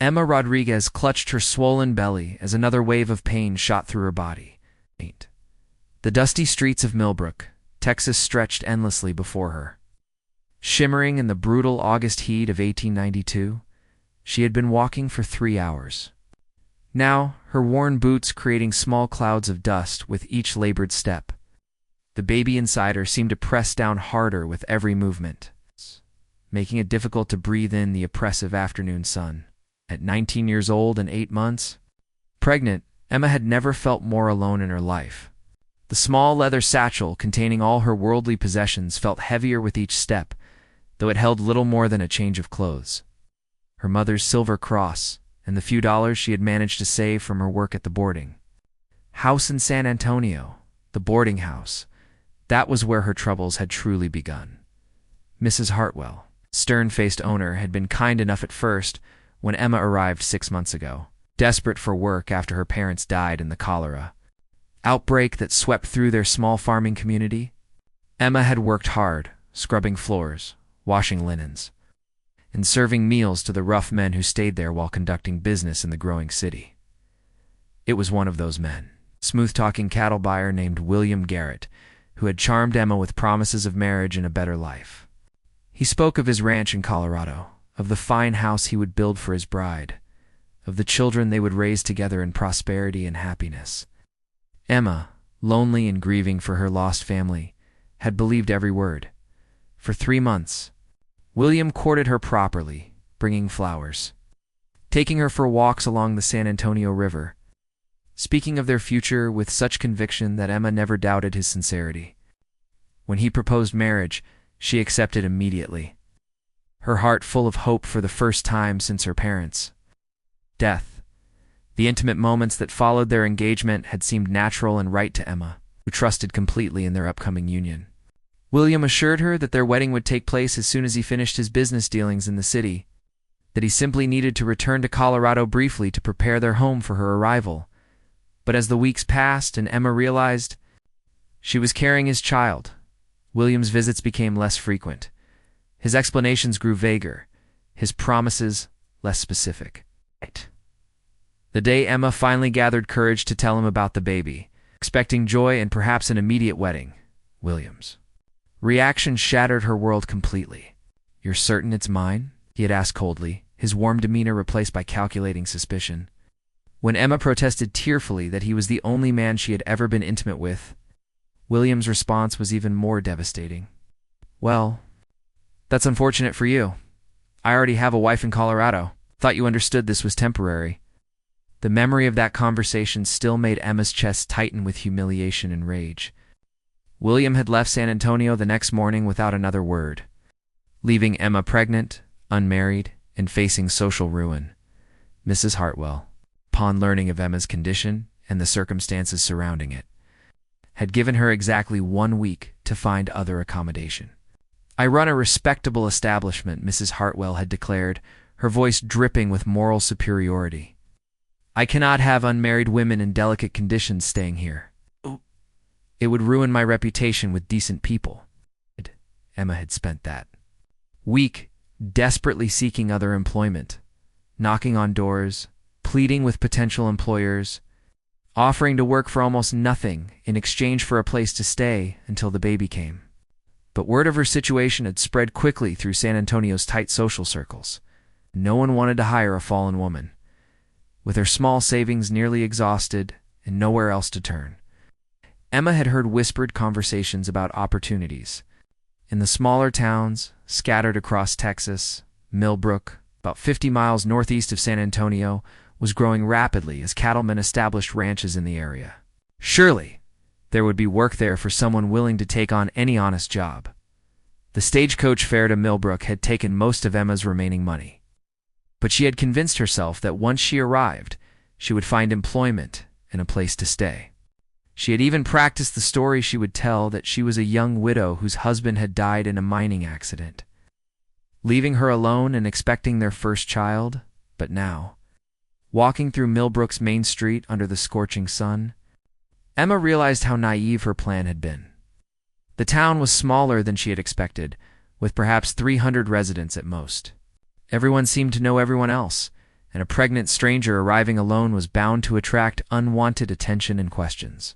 Emma Rodriguez clutched her swollen belly as another wave of pain shot through her body. The dusty streets of Millbrook, Texas stretched endlessly before her. Shimmering in the brutal August heat of 1892, she had been walking for 3 hours. Now, her worn boots creating small clouds of dust with each labored step. The baby inside her seemed to press down harder with every movement, making it difficult to breathe in the oppressive afternoon sun. At 19 years old and 8 months, pregnant, Emma had never felt more alone in her life. The small leather satchel containing all her worldly possessions felt heavier with each step, though it held little more than a change of clothes. Her mother's silver cross, and the few dollars she had managed to save from her work at the boarding house in San Antonio, the boarding house, that was where her troubles had truly begun. Mrs. Hartwell, stern-faced owner, had been kind enough at first when Emma arrived 6 months ago, desperate for work after her parents died in the cholera outbreak that swept through their small farming community. Emma had worked hard, scrubbing floors, washing linens, and serving meals to the rough men who stayed there while conducting business in the growing city. It was one of those men, smooth-talking cattle buyer named William Garrett, who had charmed Emma with promises of marriage and a better life. He spoke of his ranch in Colorado, of the fine house he would build for his bride, of the children they would raise together in prosperity and happiness. Emma, lonely and grieving for her lost family, had believed every word. For 3 months, William courted her properly, bringing flowers, taking her for walks along the San Antonio River, speaking of their future with such conviction that Emma never doubted his sincerity. When he proposed marriage, she accepted immediately, her heart full of hope for the first time since her parents' death. The intimate moments that followed their engagement had seemed natural and right to Emma, who trusted completely in their upcoming union. William assured her that their wedding would take place as soon as he finished his business dealings in the city, that he simply needed to return to Colorado briefly to prepare their home for her arrival. But as the weeks passed and Emma realized she was carrying his child, William's visits became less frequent. His explanations grew vaguer, his promises less specific. The day Emma finally gathered courage to tell him about the baby, expecting joy and perhaps an immediate wedding, William's reaction shattered her world completely. "You're certain it's mine?" he had asked coldly, his warm demeanor replaced by calculating suspicion. When Emma protested tearfully that he was the only man she had ever been intimate with, William's response was even more devastating. "Well, that's unfortunate for you. I already have a wife in Colorado. Thought you understood this was temporary." The memory of that conversation still made Emma's chest tighten with humiliation and rage. William had left San Antonio the next morning without another word, leaving Emma pregnant, unmarried, and facing social ruin. Mrs. Hartwell, upon learning of Emma's condition and the circumstances surrounding it, had given her exactly 1 week to find other accommodation. "I run a respectable establishment," Mrs. Hartwell had declared, her voice dripping with moral superiority. "I cannot have unmarried women in delicate conditions staying here. It would ruin my reputation with decent people." Emma had spent that week desperately seeking other employment, knocking on doors, pleading with potential employers, offering to work for almost nothing in exchange for a place to stay until the baby came. But word of her situation had spread quickly through San Antonio's tight social circles. No one wanted to hire a fallen woman, with her small savings nearly exhausted and nowhere else to turn. Emma had heard whispered conversations about opportunities. In the smaller towns, scattered across Texas, Millbrook, about 50 miles northeast of San Antonio, was growing rapidly as cattlemen established ranches in the area. Surely, there would be work there for someone willing to take on any honest job. The stagecoach fare to Millbrook had taken most of Emma's remaining money. But she had convinced herself that once she arrived, she would find employment and a place to stay. She had even practiced the story she would tell that she was a young widow whose husband had died in a mining accident, leaving her alone and expecting their first child. But now, walking through Millbrook's main street under the scorching sun, Emma realized how naive her plan had been. The town was smaller than she had expected, with perhaps 300 residents at most. Everyone seemed to know everyone else, and a pregnant stranger arriving alone was bound to attract unwanted attention and questions.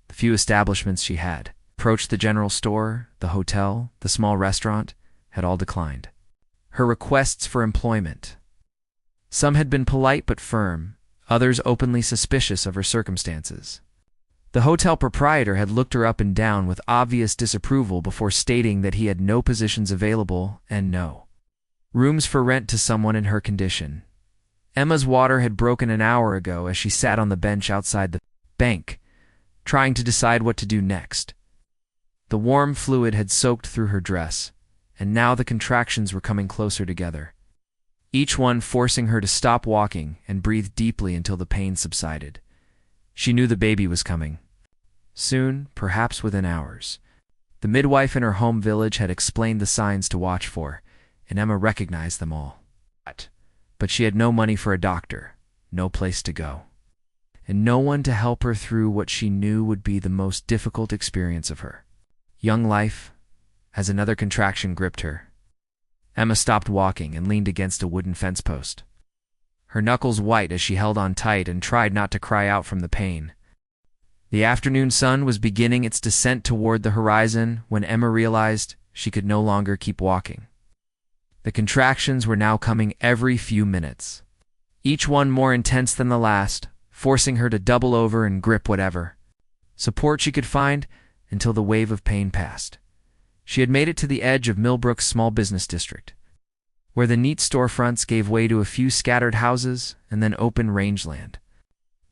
The few establishments she had approached, the general store, the hotel, the small restaurant, had all declined her requests for employment. Some had been polite but firm, others openly suspicious of her circumstances. The hotel proprietor had looked her up and down with obvious disapproval before stating that he had no positions available and no rooms for rent to someone in her condition. Emma's water had broken an hour ago as she sat on the bench outside the bank, trying to decide what to do next. The warm fluid had soaked through her dress, and now the contractions were coming closer together, each one forcing her to stop walking and breathe deeply until the pain subsided. She knew the baby was coming. Soon, perhaps within hours. The midwife in her home village had explained the signs to watch for, and Emma recognized them all. But she had no money for a doctor, no place to go, and no one to help her through what she knew would be the most difficult experience of her young life. As another contraction gripped her, Emma stopped walking and leaned against a wooden fence post, her knuckles white as she held on tight and tried not to cry out from the pain. The afternoon sun was beginning its descent toward the horizon when Emma realized she could no longer keep walking. The contractions were now coming every few minutes, each one more intense than the last, forcing her to double over and grip whatever support she could find until the wave of pain passed. She had made it to the edge of Millbrook's small business district, where the neat storefronts gave way to a few scattered houses and then open rangeland.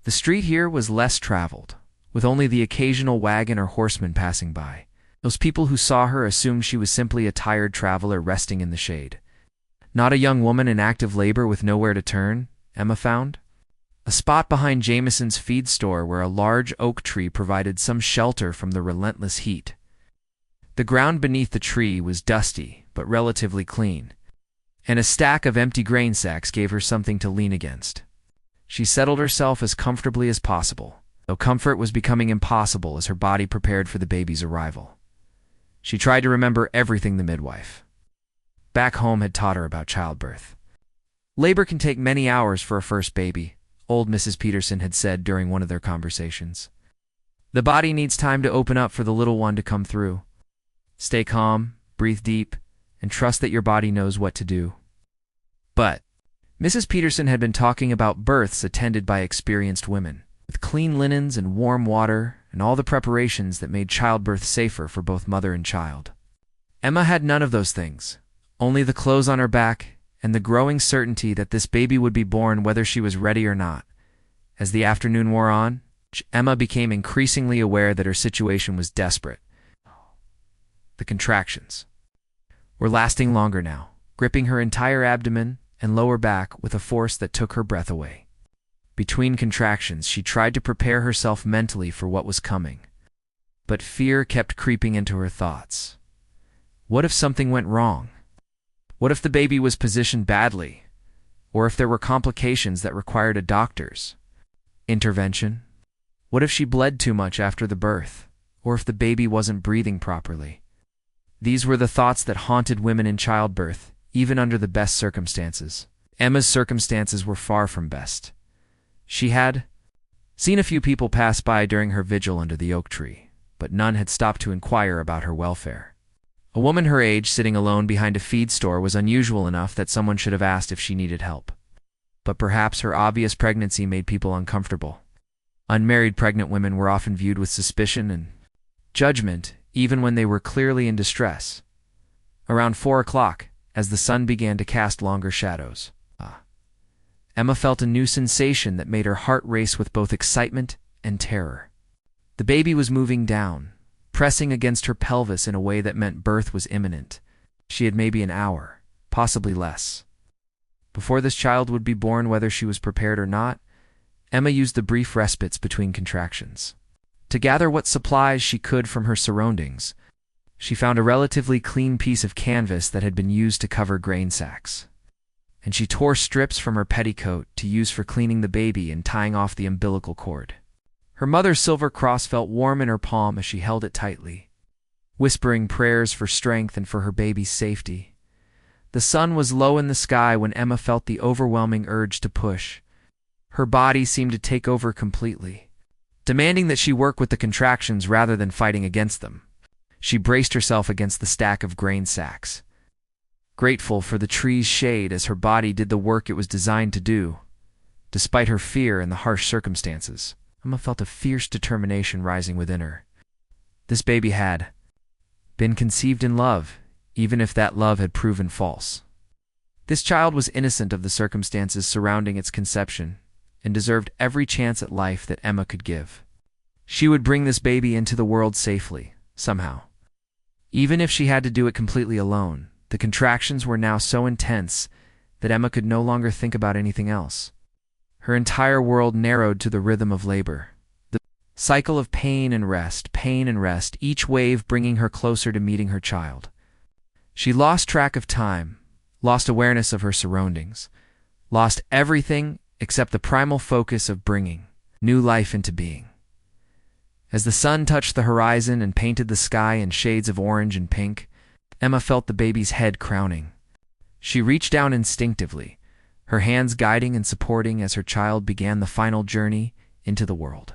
The street here was less traveled, with only the occasional wagon or horseman passing by. Those people who saw her assumed she was simply a tired traveler resting in the shade. Not a young woman in active labor with nowhere to turn, Emma found. A spot behind Jameson's feed store where a large oak tree provided some shelter from the relentless heat. The ground beneath the tree was dusty but relatively clean, and a stack of empty grain sacks gave her something to lean against. She settled herself as comfortably as possible, though comfort was becoming impossible as her body prepared for the baby's arrival. She tried to remember everything the midwife back home had taught her about childbirth. Labor can take many hours for a first baby, old Mrs. Peterson had said during one of their conversations. The body needs time to open up for the little one to come through. Stay calm, breathe deep, and trust that your body knows what to do. But Mrs. Peterson had been talking about births attended by experienced women, with clean linens and warm water and all the preparations that made childbirth safer for both mother and child. Emma had none of those things, only the clothes on her back and the growing certainty that this baby would be born whether she was ready or not. As the afternoon wore on, Emma became increasingly aware that her situation was desperate. The contractions were lasting longer now, gripping her entire abdomen and lower back with a force that took her breath away. Between contractions, she tried to prepare herself mentally for what was coming, but fear kept creeping into her thoughts. What if something went wrong? What if the baby was positioned badly? Or if there were complications that required a doctor's intervention? What if she bled too much after the birth? Or if the baby wasn't breathing properly? These were the thoughts that haunted women in childbirth, even under the best circumstances. Emma's circumstances were far from best. She had seen a few people pass by during her vigil under the oak tree, but none had stopped to inquire about her welfare. A woman her age sitting alone behind a feed store was unusual enough that someone should have asked if she needed help. But perhaps her obvious pregnancy made people uncomfortable. Unmarried pregnant women were often viewed with suspicion and judgment, even when they were clearly in distress. Around 4 o'clock, as the sun began to cast longer shadows, Emma felt a new sensation that made her heart race with both excitement and terror. The baby was moving down, pressing against her pelvis in a way that meant birth was imminent. She had maybe an hour, possibly less, before this child would be born, whether she was prepared or not. Emma used the brief respites between contractions to gather what supplies she could from her surroundings. She found a relatively clean piece of canvas that had been used to cover grain sacks, and she tore strips from her petticoat to use for cleaning the baby and tying off the umbilical cord. Her mother's silver cross felt warm in her palm as she held it tightly, whispering prayers for strength and for her baby's safety. The sun was low in the sky when Emma felt the overwhelming urge to push. Her body seemed to take over completely, demanding that she work with the contractions rather than fighting against them. She braced herself against the stack of grain sacks, grateful for the tree's shade as her body did the work it was designed to do. Despite her fear and the harsh circumstances, Emma felt a fierce determination rising within her. This baby had been conceived in love, even if that love had proven false. This child was innocent of the circumstances surrounding its conception and deserved every chance at life that Emma could give. She would bring this baby into the world safely, somehow. Even if she had to do it completely alone, the contractions were now so intense that Emma could no longer think about anything else. Her entire world narrowed to the rhythm of labor. The cycle of pain and rest, each wave bringing her closer to meeting her child. She lost track of time, lost awareness of her surroundings, lost everything except the primal focus of bringing new life into being. As the sun touched the horizon and painted the sky in shades of orange and pink, Emma felt the baby's head crowning. She reached down instinctively, her hands guiding and supporting as her child began the final journey into the world.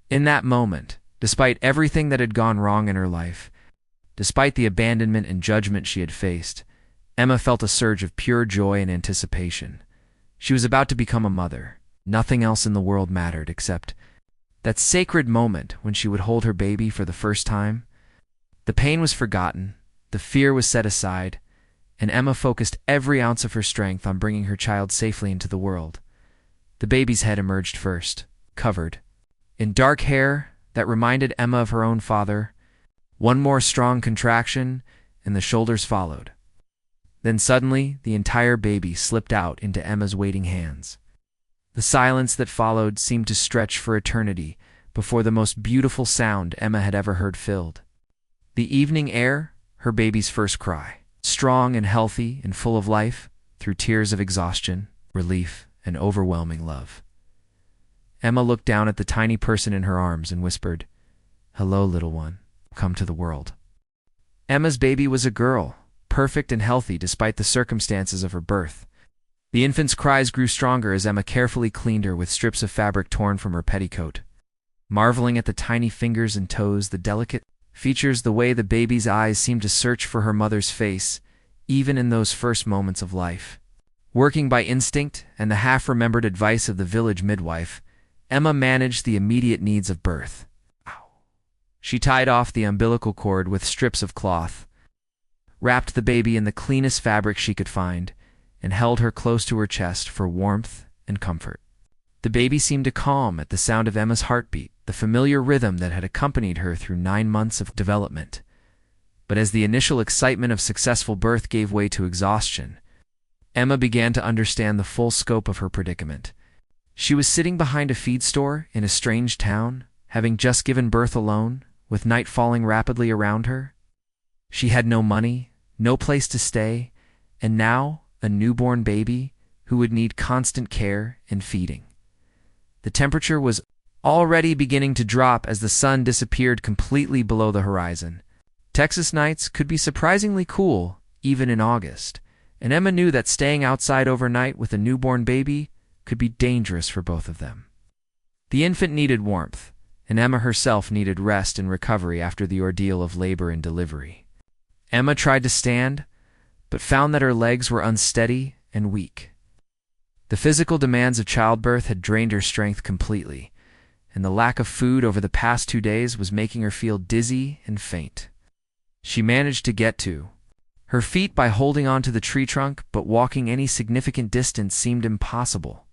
In that moment, despite everything that had gone wrong in her life, despite the abandonment and judgment she had faced, Emma felt a surge of pure joy and anticipation. She was about to become a mother. Nothing else in the world mattered except that sacred moment when she would hold her baby for the first time. The pain was forgotten, the fear was set aside, and Emma focused every ounce of her strength on bringing her child safely into the world. The baby's head emerged first, covered in dark hair that reminded Emma of her own father. One more strong contraction, and the shoulders followed. Then suddenly, the entire baby slipped out into Emma's waiting hands. The silence that followed seemed to stretch for eternity before the most beautiful sound Emma had ever heard filled the evening air, her baby's first cry. Strong and healthy and full of life, through tears of exhaustion, relief, and overwhelming love. Emma looked down at the tiny person in her arms and whispered, "Hello, little one. Come to the world." Emma's baby was a girl, perfect and healthy despite the circumstances of her birth. The infant's cries grew stronger as Emma carefully cleaned her with strips of fabric torn from her petticoat. Marveling at the tiny fingers and toes, the delicate features, the way the baby's eyes seemed to search for her mother's face, even in those first moments of life. Working by instinct and the half-remembered advice of the village midwife, Emma managed the immediate needs of birth. She tied off the umbilical cord with strips of cloth, wrapped the baby in the cleanest fabric she could find, and held her close to her chest for warmth and comfort. The baby seemed to calm at the sound of Emma's heartbeat, the familiar rhythm that had accompanied her through 9 months of development. But as the initial excitement of successful birth gave way to exhaustion, Emma began to understand the full scope of her predicament. She was sitting behind a feed store in a strange town, having just given birth alone, with night falling rapidly around her. She had no money, no place to stay, and now a newborn baby who would need constant care and feeding. The temperature was already beginning to drop as the sun disappeared completely below the horizon. Texas nights could be surprisingly cool, even in August, and Emma knew that staying outside overnight with a newborn baby could be dangerous for both of them. The infant needed warmth, and Emma herself needed rest and recovery after the ordeal of labor and delivery. Emma tried to stand, but found that her legs were unsteady and weak. The physical demands of childbirth had drained her strength completely, and the lack of food over the past 2 days was making her feel dizzy and faint. She managed to get to her feet by holding onto the tree trunk, but walking any significant distance seemed impossible.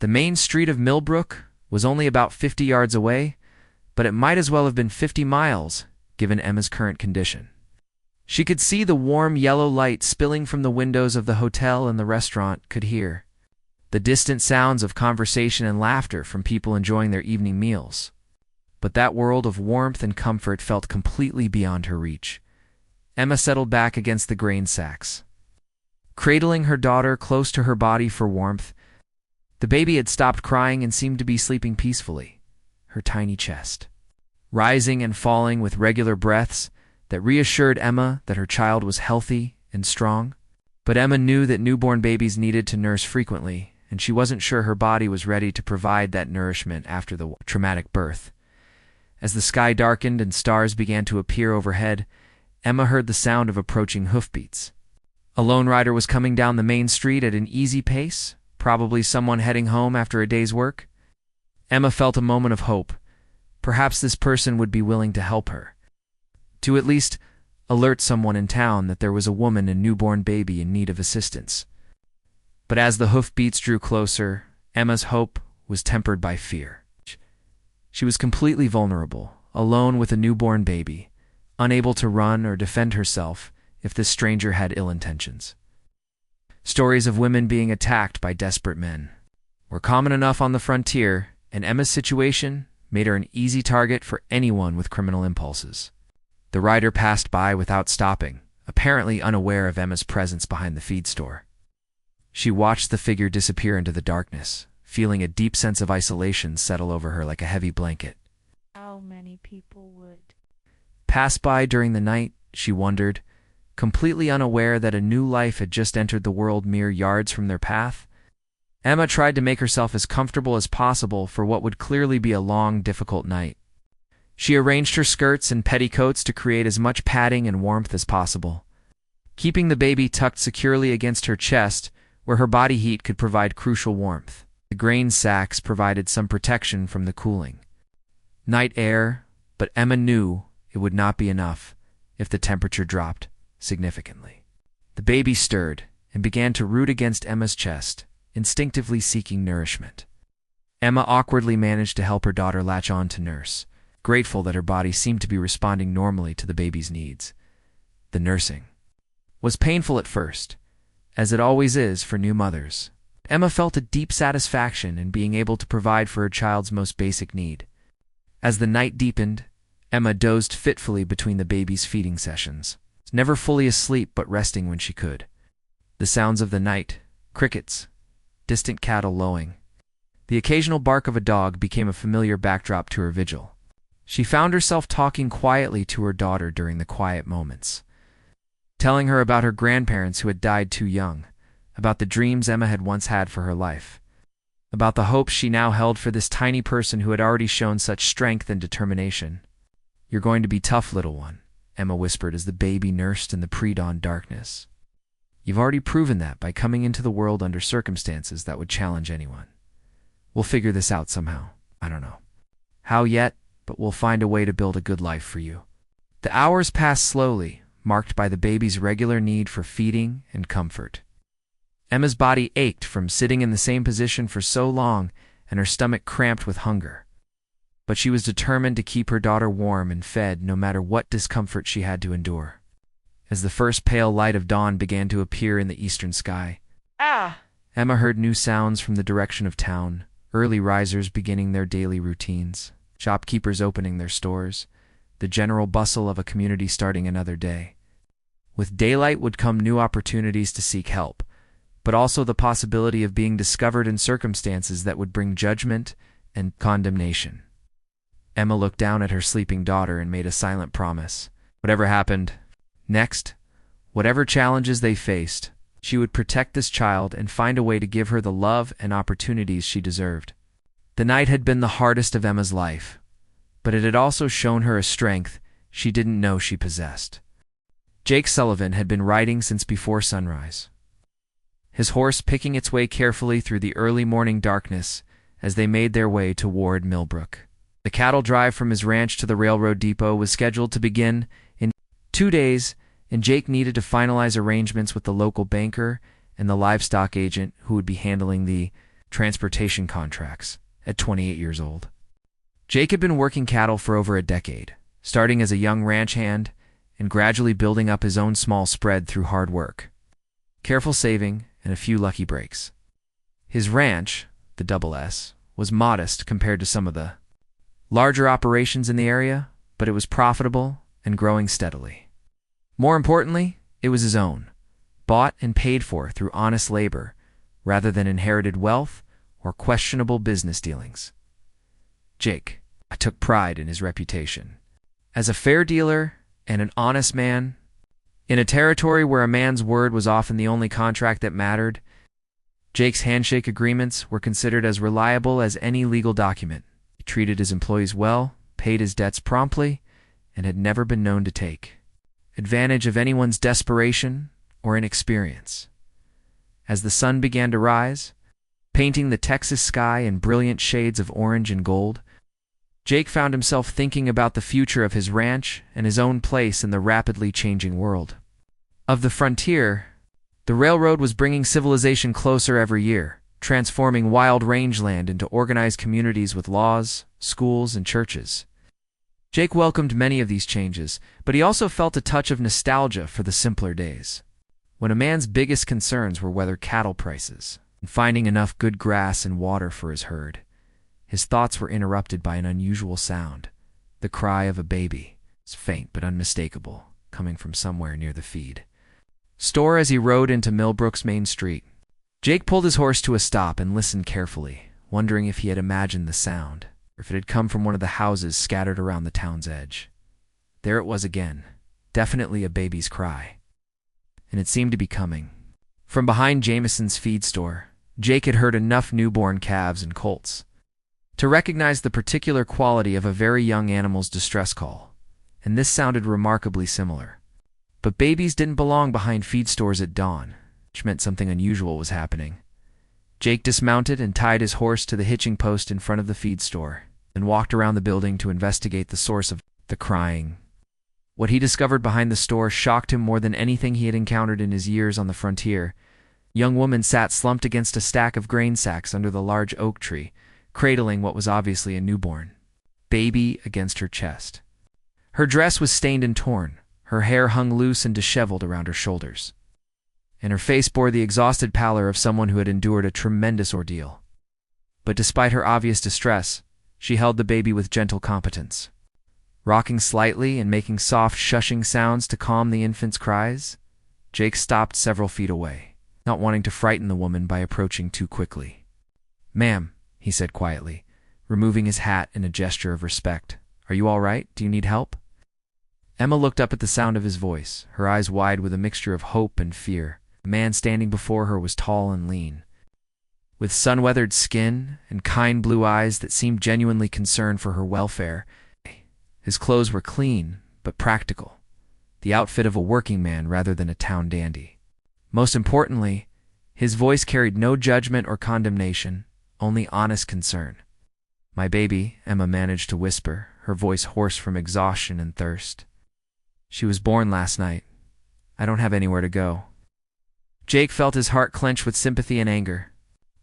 The main street of Millbrook was only about 50 yards away, but it might as well have been 50 miles, given Emma's current condition. She could see the warm yellow light spilling from the windows of the hotel and the restaurant, could hear the distant sounds of conversation and laughter from people enjoying their evening meals. But that world of warmth and comfort felt completely beyond her reach. Emma settled back against the grain sacks, cradling her daughter close to her body for warmth. The baby had stopped crying and seemed to be sleeping peacefully, her tiny chest rising and falling with regular breaths that reassured Emma that her child was healthy and strong. But Emma knew that newborn babies needed to nurse frequently, and she wasn't sure her body was ready to provide that nourishment after the traumatic birth. As the sky darkened and stars began to appear overhead, Emma heard the sound of approaching hoofbeats. A lone rider was coming down the main street at an easy pace, probably someone heading home after a day's work. Emma felt a moment of hope. Perhaps this person would be willing to help her, to at least alert someone in town that there was a woman and newborn baby in need of assistance. But as the hoofbeats drew closer, Emma's hope was tempered by fear. She was completely vulnerable, alone with a newborn baby, unable to run or defend herself if this stranger had ill intentions. Stories of women being attacked by desperate men were common enough on the frontier, and Emma's situation made her an easy target for anyone with criminal impulses. The rider passed by without stopping, apparently unaware of Emma's presence behind the feed store. She watched the figure disappear into the darkness, feeling a deep sense of isolation settle over her like a heavy blanket. How many people would pass by during the night, she wondered, completely unaware that a new life had just entered the world mere yards from their path? Emma tried to make herself as comfortable as possible for what would clearly be a long, difficult night. She arranged her skirts and petticoats to create as much padding and warmth as possible, keeping the baby tucked securely against her chest where her body heat could provide crucial warmth. The grain sacks provided some protection from the cooling night air, but Emma knew it would not be enough if the temperature dropped significantly. The baby stirred and began to root against Emma's chest, instinctively seeking nourishment. Emma awkwardly managed to help her daughter latch on to nurse, grateful that her body seemed to be responding normally to the baby's needs. The nursing was painful at first, as it always is for new mothers. Emma felt a deep satisfaction in being able to provide for her child's most basic need. As the night deepened, Emma dozed fitfully between the baby's feeding sessions, never fully asleep but resting when she could. The sounds of the night, crickets, distant cattle lowing, the occasional bark of a dog became a familiar backdrop to her vigil. She found herself talking quietly to her daughter during the quiet moments, telling her about her grandparents who had died too young, about the dreams Emma had once had for her life, about the hopes she now held for this tiny person who had already shown such strength and determination. "You're going to be tough, little one," Emma whispered as the baby nursed in the pre-dawn darkness. "You've already proven that by coming into the world under circumstances that would challenge anyone. We'll figure this out somehow. I don't know how yet, but we'll find a way to build a good life for you." The hours passed slowly, marked by the baby's regular need for feeding and comfort. Emma's body ached from sitting in the same position for so long, and her stomach cramped with hunger. But she was determined to keep her daughter warm and fed no matter what discomfort she had to endure. As the first pale light of dawn began to appear in the eastern sky, Emma heard new sounds from the direction of town, early risers beginning their daily routines, shopkeepers opening their stores, the general bustle of a community starting another day. With daylight would come new opportunities to seek help, but also the possibility of being discovered in circumstances that would bring judgment and condemnation. Emma looked down at her sleeping daughter and made a silent promise. Whatever happened next, whatever challenges they faced, she would protect this child and find a way to give her the love and opportunities she deserved. The night had been the hardest of Emma's life, but it had also shown her a strength she didn't know she possessed. Jake Sullivan had been riding since before sunrise, his horse picking its way carefully through the early morning darkness as they made their way toward Millbrook. The cattle drive from his ranch to the railroad depot was scheduled to begin in 2 days, and Jake needed to finalize arrangements with the local banker and the livestock agent who would be handling the transportation contracts at 28 years old. Jake had been working cattle for over a decade, starting as a young ranch hand and gradually building up his own small spread through hard work, careful saving, and a few lucky breaks. His ranch, the Double S, was modest compared to some of the larger operations in the area, but it was profitable and growing steadily. More importantly, it was his own, bought and paid for through honest labor rather than inherited wealth or questionable business dealings. Jake took pride in his reputation as a fair dealer and an honest man. In a territory where a man's word was often the only contract that mattered, Jake's handshake agreements were considered as reliable as any legal document. He treated his employees well, paid his debts promptly, and had never been known to take advantage of anyone's desperation or inexperience. As the sun began to rise, painting the Texas sky in brilliant shades of orange and gold, Jake found himself thinking about the future of his ranch and his own place in the rapidly changing world of the frontier. The railroad was bringing civilization closer every year, transforming wild rangeland into organized communities with laws, schools, and churches. Jake welcomed many of these changes, but he also felt a touch of nostalgia for the simpler days, when a man's biggest concerns were whether cattle prices and finding enough good grass and water for his herd. His thoughts were interrupted by an unusual sound, the cry of a baby. It was faint but unmistakable, coming from somewhere near the feed store. As he rode into Millbrook's main street, Jake pulled his horse to a stop and listened carefully, wondering if he had imagined the sound, or if it had come from one of the houses scattered around the town's edge. There it was again, definitely a baby's cry, and it seemed to be coming from behind Jameson's feed store. Jake had heard enough newborn calves and colts to recognize the particular quality of a very young animal's distress call, and this sounded remarkably similar. But babies didn't belong behind feed stores at dawn, which meant something unusual was happening. Jake dismounted and tied his horse to the hitching post in front of the feed store, and walked around the building to investigate the source of the crying. What he discovered behind the store shocked him more than anything he had encountered in his years on the frontier. A young woman sat slumped against a stack of grain sacks under the large oak tree, cradling what was obviously a newborn baby against her chest. Her dress was stained and torn, her hair hung loose and disheveled around her shoulders, and her face bore the exhausted pallor of someone who had endured a tremendous ordeal. But despite her obvious distress, she held the baby with gentle competence. Rocking slightly and making soft shushing sounds to calm the infant's cries, Jake stopped several feet away, not wanting to frighten the woman by approaching too quickly. "Ma'am," he said quietly, removing his hat in a gesture of respect. "Are you all right? Do you need help?" Emma looked up at the sound of his voice, her eyes wide with a mixture of hope and fear. The man standing before her was tall and lean, with sun-weathered skin and kind blue eyes that seemed genuinely concerned for her welfare. His clothes were clean, but practical, the outfit of a working man rather than a town dandy. Most importantly, his voice carried no judgment or condemnation, only honest concern. "My baby," Emma managed to whisper, her voice hoarse from exhaustion and thirst. "She was born last night. I don't have anywhere to go." Jake felt his heart clench with sympathy and anger.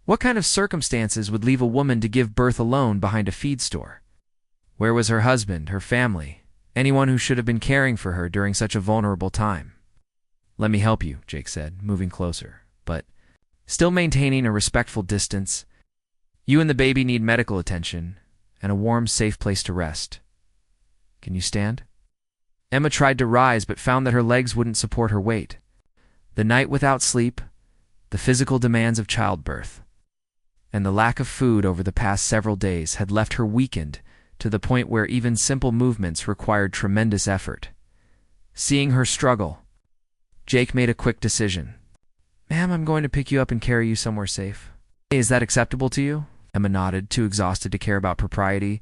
What kind of circumstances would leave a woman to give birth alone behind a feed store? Where was her husband, her family, anyone who should have been caring for her during such a vulnerable time? "Let me help you," Jake said, moving closer, but still maintaining a respectful distance. "You and the baby need medical attention and a warm, safe place to rest. Can you stand?" Emma tried to rise but found that her legs wouldn't support her weight. The night without sleep, the physical demands of childbirth, and the lack of food over the past several days had left her weakened to the point where even simple movements required tremendous effort. Seeing her struggle, Jake made a quick decision. "Ma'am, I'm going to pick you up and carry you somewhere safe. Is that acceptable to you?" Emma nodded, too exhausted to care about propriety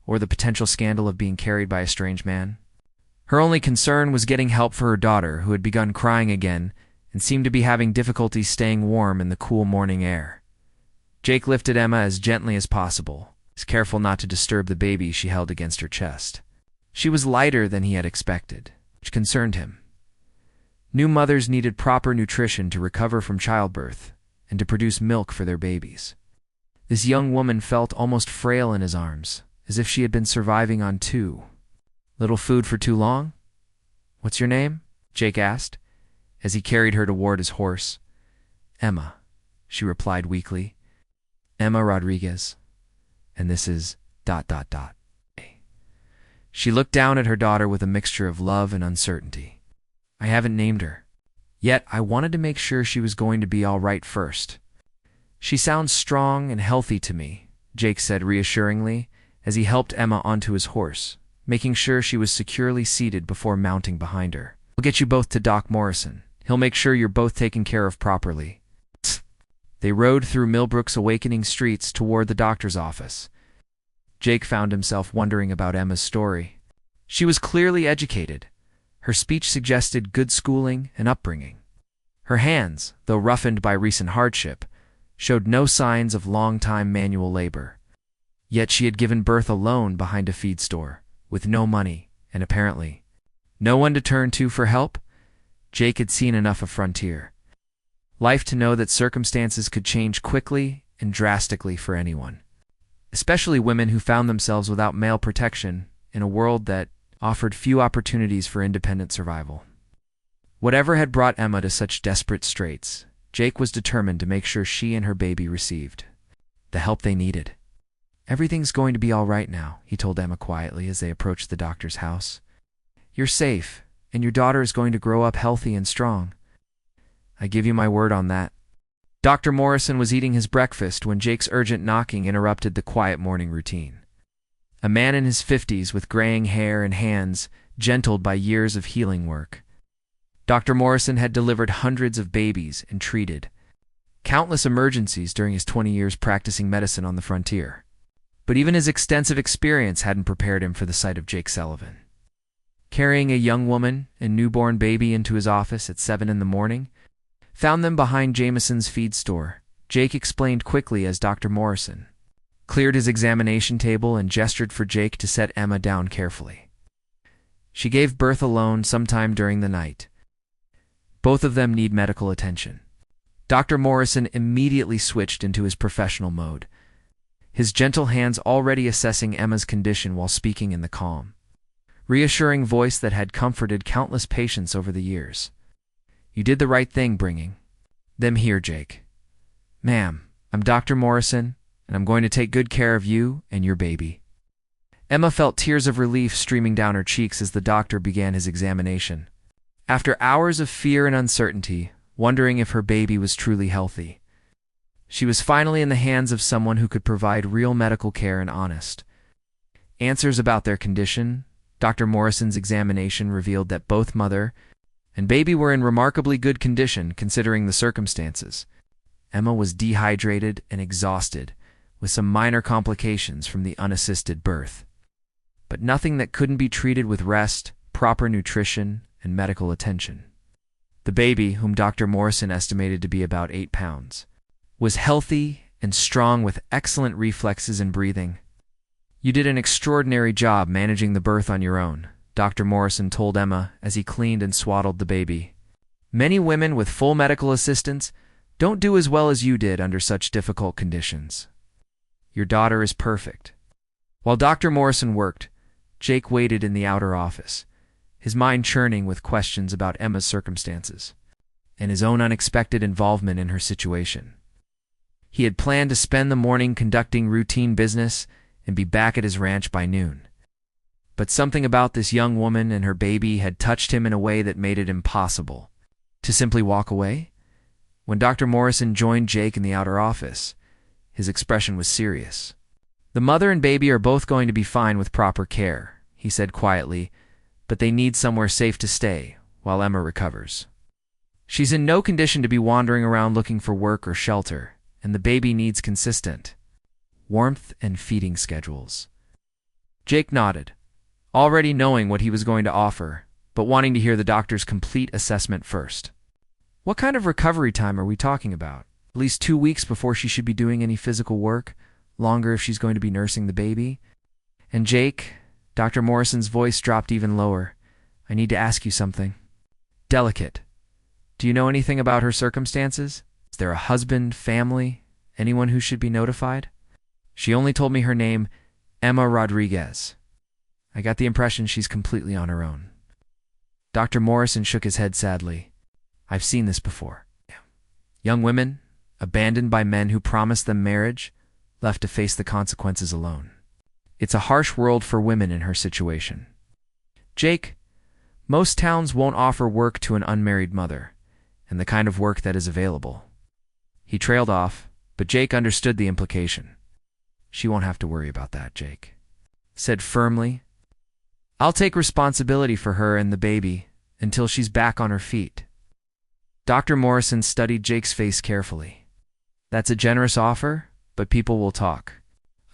or the potential scandal of being carried by a strange man. Her only concern was getting help for her daughter, who had begun crying again and seemed to be having difficulty staying warm in the cool morning air. Jake lifted Emma as gently as possible, as careful not to disturb the baby she held against her chest. She was lighter than he had expected, which concerned him. New mothers needed proper nutrition to recover from childbirth and to produce milk for their babies. This young woman felt almost frail in his arms, as if she had been surviving on too little food for too long. "What's your name?" Jake asked, as he carried her toward his horse. "Emma," she replied weakly. "Emma Rodriguez. And this is ... She looked down at her daughter with a mixture of love and uncertainty. "I haven't named her. Yet I wanted to make sure she was going to be all right first." "She sounds strong and healthy to me," Jake said reassuringly as he helped Emma onto his horse, making sure she was securely seated before mounting behind her. I'll get you both to Doc Morrison. He'll make sure you're both taken care of properly. They rode through Millbrook's awakening streets toward the doctor's office. Jake found himself wondering about Emma's story. She was clearly educated. Her speech suggested good schooling and upbringing. Her hands, though roughened by recent hardship, showed no signs of long-time manual labor. Yet she had given birth alone behind a feed store, with no money, and apparently no one to turn to for help. Jake had seen enough of Frontier life to know that circumstances could change quickly and drastically for anyone, especially women who found themselves without male protection in a world that offered few opportunities for independent survival. Whatever had brought Emma to such desperate straits, Jake was determined to make sure she and her baby received the help they needed. "Everything's going to be all right now," he told Emma quietly as they approached the doctor's house. "You're safe, and your daughter is going to grow up healthy and strong. I give you my word on that." Dr. Morrison was eating his breakfast when Jake's urgent knocking interrupted the quiet morning routine. A man in his 50s with graying hair and hands gentled by years of healing work. Dr. Morrison had delivered hundreds of babies and treated countless emergencies during his 20 years practicing medicine on the frontier. But even his extensive experience hadn't prepared him for the sight of Jake Sullivan. Carrying a young woman and newborn baby into his office at 7 in the morning, found them behind Jameson's feed store. Jake explained quickly as Dr. Morrison cleared his examination table and gestured for Jake to set Emma down carefully. She gave birth alone sometime during the night. Both of them need medical attention. Dr. Morrison immediately switched into his professional mode, his gentle hands already assessing Emma's condition while speaking in the calm, reassuring voice that had comforted countless patients over the years. "You did the right thing bringing them here, Jake. Ma'am, I'm Dr. Morrison, and I'm going to take good care of you and your baby." Emma felt tears of relief streaming down her cheeks as the doctor began his examination. After hours of fear and uncertainty, wondering if her baby was truly healthy, she was finally in the hands of someone who could provide real medical care and honest answers about their condition. Dr. Morrison's examination revealed that both mother and baby were in remarkably good condition considering the circumstances. Emma was dehydrated and exhausted, with some minor complications from the unassisted birth, but nothing that couldn't be treated with rest, proper nutrition, and medical attention. The baby, whom Dr. Morrison estimated to be about 8 pounds, was healthy and strong with excellent reflexes and breathing. "You did an extraordinary job managing the birth on your own," Dr. Morrison told Emma as he cleaned and swaddled the baby. "Many women with full medical assistance don't do as well as you did under such difficult conditions. Your daughter is perfect." While Dr. Morrison worked, Jake waited in the outer office, his mind churning with questions about Emma's circumstances and his own unexpected involvement in her situation. He had planned to spend the morning conducting routine business and be back at his ranch by noon. But something about this young woman and her baby had touched him in a way that made it impossible to simply walk away. When Dr. Morrison joined Jake in the outer office, his expression was serious. "The mother and baby are both going to be fine with proper care," he said quietly, "but they need somewhere safe to stay while Emma recovers. She's in no condition to be wandering around looking for work or shelter, and the baby needs consistent warmth and feeding schedules." Jake nodded, already knowing what he was going to offer, but wanting to hear the doctor's complete assessment first. "What kind of recovery time are we talking about? At least 2 weeks before she should be doing any physical work, longer if she's going to be nursing the baby?" "And Jake," Dr. Morrison's voice dropped even lower, "I need to ask you something. Delicate. Do you know anything about her circumstances? Is there a husband, family, anyone who should be notified? She only told me her name, Emma Rodriguez. I got the impression she's completely on her own." Dr. Morrison shook his head sadly. "I've seen this before. Young women, abandoned by men who promised them marriage, left to face the consequences alone. It's a harsh world for women in her situation. Jake, most towns won't offer work to an unmarried mother, and the kind of work that is available." He trailed off, but Jake understood the implication. "She won't have to worry about that," Jake said firmly. "I'll take responsibility for her and the baby, until she's back on her feet. Dr. Morrison studied Jake's face carefully. That's a generous offer, but people will talk.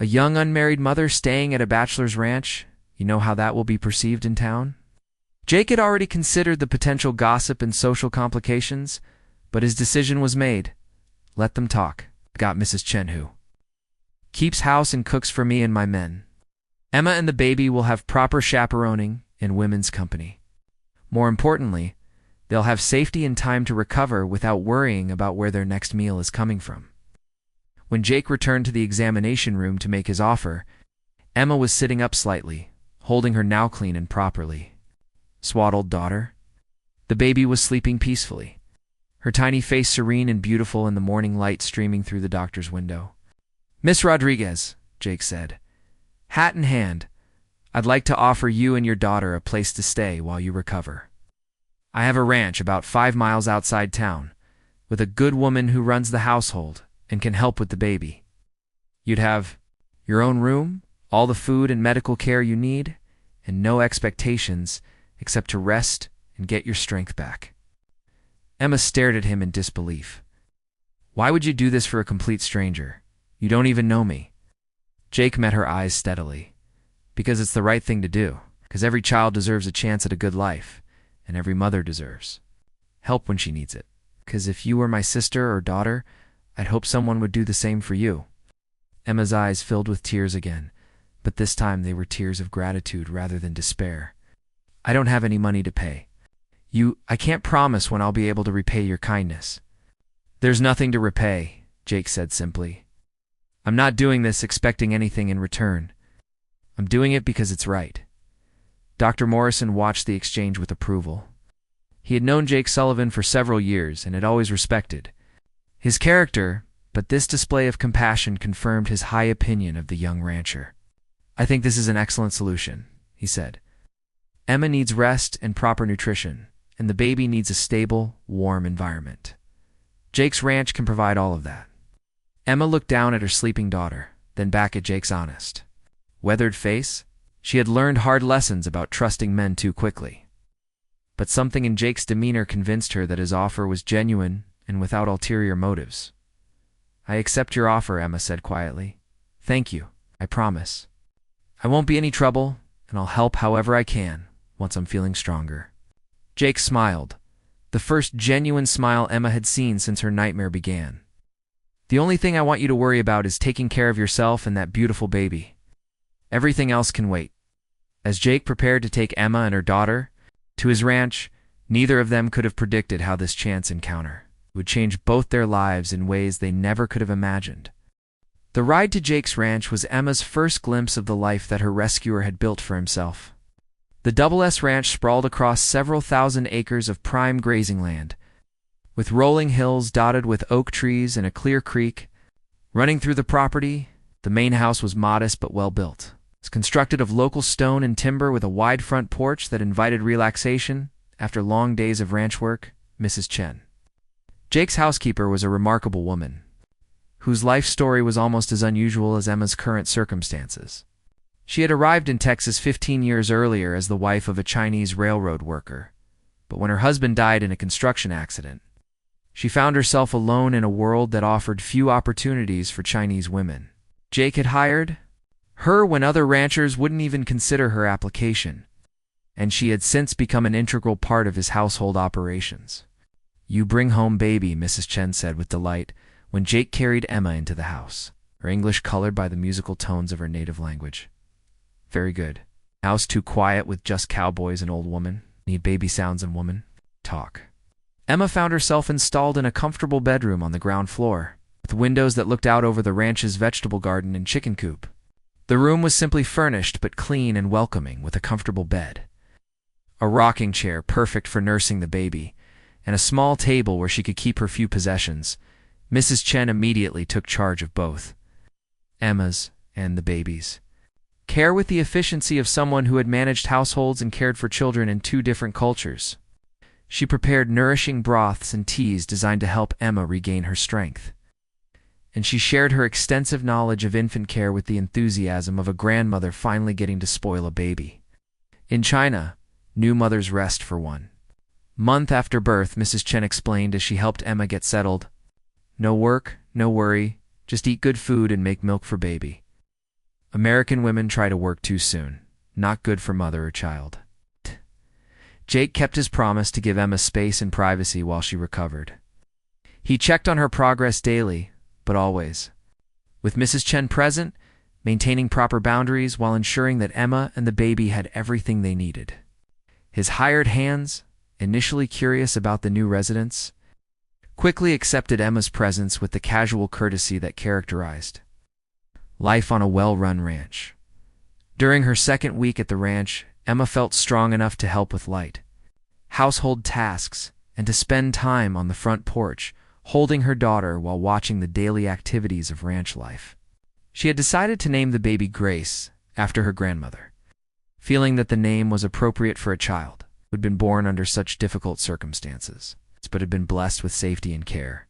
A young unmarried mother staying at a bachelor's ranch, you know how that will be perceived in town? Jake had already considered the potential gossip and social complications, but his decision was made. Let them talk. Got Mrs. Chen, who keeps house and cooks for me and my men. Emma and the baby will have proper chaperoning and women's company. More importantly, they'll have safety and time to recover without worrying about where their next meal is coming from. When Jake returned to the examination room to make his offer, Emma was sitting up slightly, holding her now clean and properly swaddled daughter. The baby was sleeping peacefully, her tiny face serene and beautiful in the morning light streaming through the doctor's window. "Miss Rodriguez," Jake said, "hat in hand, I'd like to offer you and your daughter a place to stay while you recover. I have a ranch about 5 miles outside town, with a good woman who runs the household and can help with the baby. You'd have your own room, all the food and medical care you need, and no expectations except to rest and get your strength back." Emma stared at him in disbelief. "Why would you do this for a complete stranger? You don't even know me." Jake met her eyes steadily. "Because it's the right thing to do. Because every child deserves a chance at a good life, and every mother deserves help when she needs it. Because if you were my sister or daughter, I'd hope someone would do the same for you." Emma's eyes filled with tears again, but this time they were tears of gratitude rather than despair. "I don't have any money to pay. I can't promise when I'll be able to repay your kindness." "There's nothing to repay," Jake said simply. "I'm not doing this expecting anything in return. I'm doing it because it's right." Dr. Morrison watched the exchange with approval. He had known Jake Sullivan for several years and had always respected his character, but this display of compassion confirmed his high opinion of the young rancher. "I think this is an excellent solution," he said. "Emma needs rest and proper nutrition, and the baby needs a stable, warm environment. Jake's ranch can provide all of that." Emma looked down at her sleeping daughter, then back at Jake's honest, weathered face. She had learned hard lessons about trusting men too quickly. But something in Jake's demeanor convinced her that his offer was genuine and without ulterior motives. "I accept your offer," Emma said quietly. "Thank you, I promise. I won't be any trouble, and I'll help however I can once I'm feeling stronger." Jake smiled, the first genuine smile Emma had seen since her nightmare began. "The only thing I want you to worry about is taking care of yourself and that beautiful baby. Everything else can wait." As Jake prepared to take Emma and her daughter to his ranch, neither of them could have predicted how this chance encounter would change both their lives in ways they never could have imagined. The ride to Jake's ranch was Emma's first glimpse of the life that her rescuer had built for himself. The lawless ranch sprawled across several thousand acres of prime grazing land, with rolling hills dotted with oak trees and a clear creek running through the property. The main house was modest but well built. It's constructed of local stone and timber with a wide front porch that invited relaxation after long days of ranch work. Mrs. Chen, Jake's housekeeper, was a remarkable woman, whose life story was almost as unusual as Emma's current circumstances. She had arrived in Texas 15 years earlier as the wife of a Chinese railroad worker, but when her husband died in a construction accident, she found herself alone in a world that offered few opportunities for Chinese women. Jake had hired her when other ranchers wouldn't even consider her application, and she had since become an integral part of his household operations. "You bring home baby," Mrs. Chen said with delight when Jake carried Emma into the house, her English colored by the musical tones of her native language. "Very good. House too quiet with just cowboys and old woman. Need baby sounds and woman talk." Emma found herself installed in a comfortable bedroom on the ground floor, with windows that looked out over the ranch's vegetable garden and chicken coop. The room was simply furnished but clean and welcoming, with a comfortable bed, a rocking chair perfect for nursing the baby, and a small table where she could keep her few possessions. Mrs. Chen immediately took charge of both Emma's and the baby's care with the efficiency of someone who had managed households and cared for children in 2 different cultures. She prepared nourishing broths and teas designed to help Emma regain her strength, and she shared her extensive knowledge of infant care with the enthusiasm of a grandmother finally getting to spoil a baby. In China, new mothers rest for one Month after birth, Mrs. Chen explained as she helped Emma get settled. No work, no worry, just eat good food and make milk for baby. American women try to work too soon. Not good for mother or child. Jake kept his promise to give Emma space and privacy while she recovered. He checked on her progress daily, but always, with Mrs. Chen present, maintaining proper boundaries while ensuring that Emma and the baby had everything they needed. His hired hands, initially curious about the new residents, quickly accepted Emma's presence with the casual courtesy that characterized life on a well-run ranch. During her second week at the ranch, Emma felt strong enough to help with light household tasks and to spend time on the front porch, holding her daughter while watching the daily activities of ranch life. She had decided to name the baby Grace after her grandmother, feeling that the name was appropriate for a child who had been born under such difficult circumstances, but had been blessed with safety and care.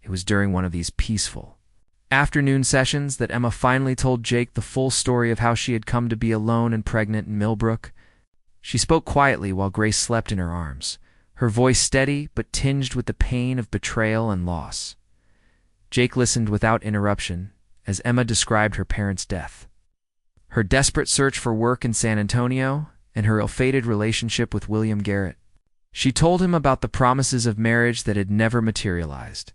It was during one of these peaceful afternoon sessions that Emma finally told Jake the full story of how she had come to be alone and pregnant in Millbrook. She spoke quietly while Grace slept in her arms, her voice steady but tinged with the pain of betrayal and loss. Jake listened without interruption as Emma described her parents' death, her desperate search for work in San Antonio, and her ill-fated relationship with William Garrett. She told him about the promises of marriage that had never materialized,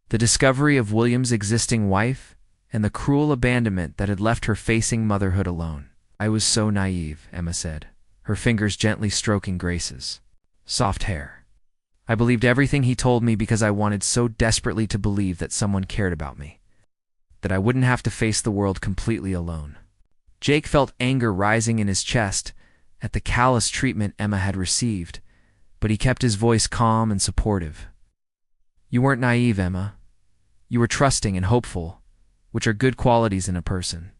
the discovery of William's existing wife, and the cruel abandonment that had left her facing motherhood alone. I was so naive, Emma said, her fingers gently stroking Grace's soft hair. I believed everything he told me because I wanted so desperately to believe that someone cared about me, that I wouldn't have to face the world completely alone. Jake felt anger rising in his chest at the callous treatment Emma had received, but he kept his voice calm and supportive. You weren't naive, Emma. You were trusting and hopeful, which are good qualities in a person.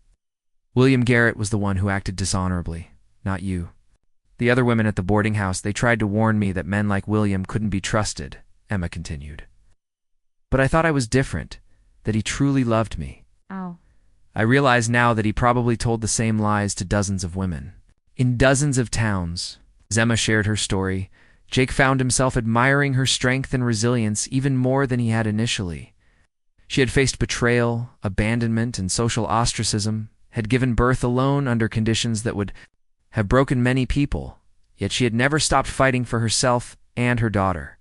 William Garrett was the one who acted dishonorably, not you. The other women at the boarding house, they tried to warn me that men like William couldn't be trusted, Emma continued. But I thought I was different, that he truly loved me. Oh. I realize now that he probably told the same lies to dozens of women. In dozens of towns, as Emma shared her story, Jake found himself admiring her strength and resilience even more than he had initially. She had faced betrayal, abandonment, and social ostracism, had given birth alone under conditions that would have broken many people, yet she had never stopped fighting for herself and her daughter.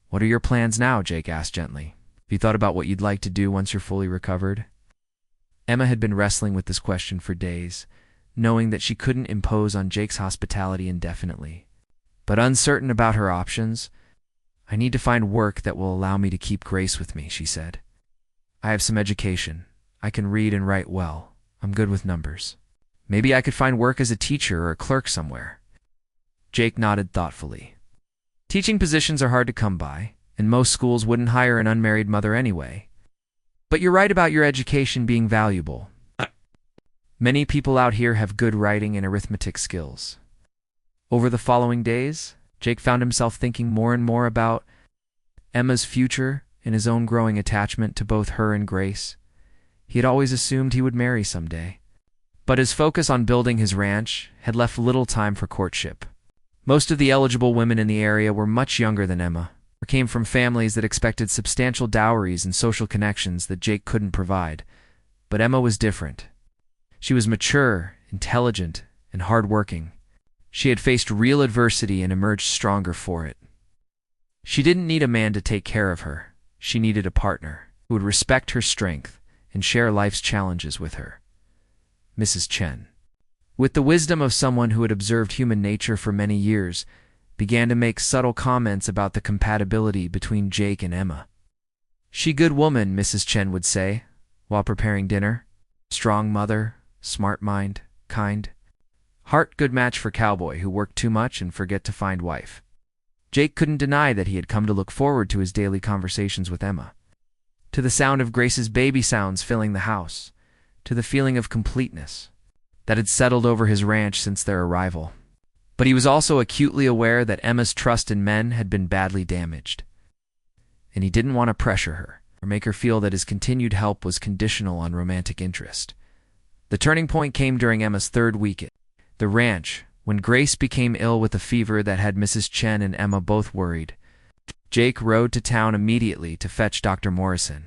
What are your plans now? Jake asked gently. Have you thought about what you'd like to do once you're fully recovered? Emma had been wrestling with this question for days, knowing that she couldn't impose on Jake's hospitality indefinitely. But uncertain about her options, I need to find work that will allow me to keep Grace with me, she said. I have some education. I can read and write well. I'm good with numbers. Maybe I could find work as a teacher or a clerk somewhere. Jake nodded thoughtfully. Teaching positions are hard to come by, and most schools wouldn't hire an unmarried mother anyway. But you're right about your education being valuable. Many people out here have good writing and arithmetic skills. Over the following days, Jake found himself thinking more and more about Emma's future and his own growing attachment to both her and Grace. He had always assumed he would marry someday, but his focus on building his ranch had left little time for courtship. Most of the eligible women in the area were much younger than Emma, or came from families that expected substantial dowries and social connections that Jake couldn't provide. But Emma was different. She was mature, intelligent, and hardworking. She had faced real adversity and emerged stronger for it. She didn't need a man to take care of her. She needed a partner who would respect her strength and share life's challenges with her. Mrs. Chen, with the wisdom of someone who had observed human nature for many years, began to make subtle comments about the compatibility between Jake and Emma. She good woman, Mrs. Chen would say, while preparing dinner. Strong mother, smart mind, kind. Heart good match for Cowboy, who worked too much and forget to find wife. Jake couldn't deny that he had come to look forward to his daily conversations with Emma, to the sound of Grace's baby sounds filling the house, to the feeling of completeness that had settled over his ranch since their arrival. But he was also acutely aware that Emma's trust in men had been badly damaged, and he didn't want to pressure her or make her feel that his continued help was conditional on romantic interest. The turning point came during Emma's third week at the ranch, When Grace became ill with a fever that had Mrs. Chen and Emma both worried, Jake rode to town immediately to fetch Dr. Morrison.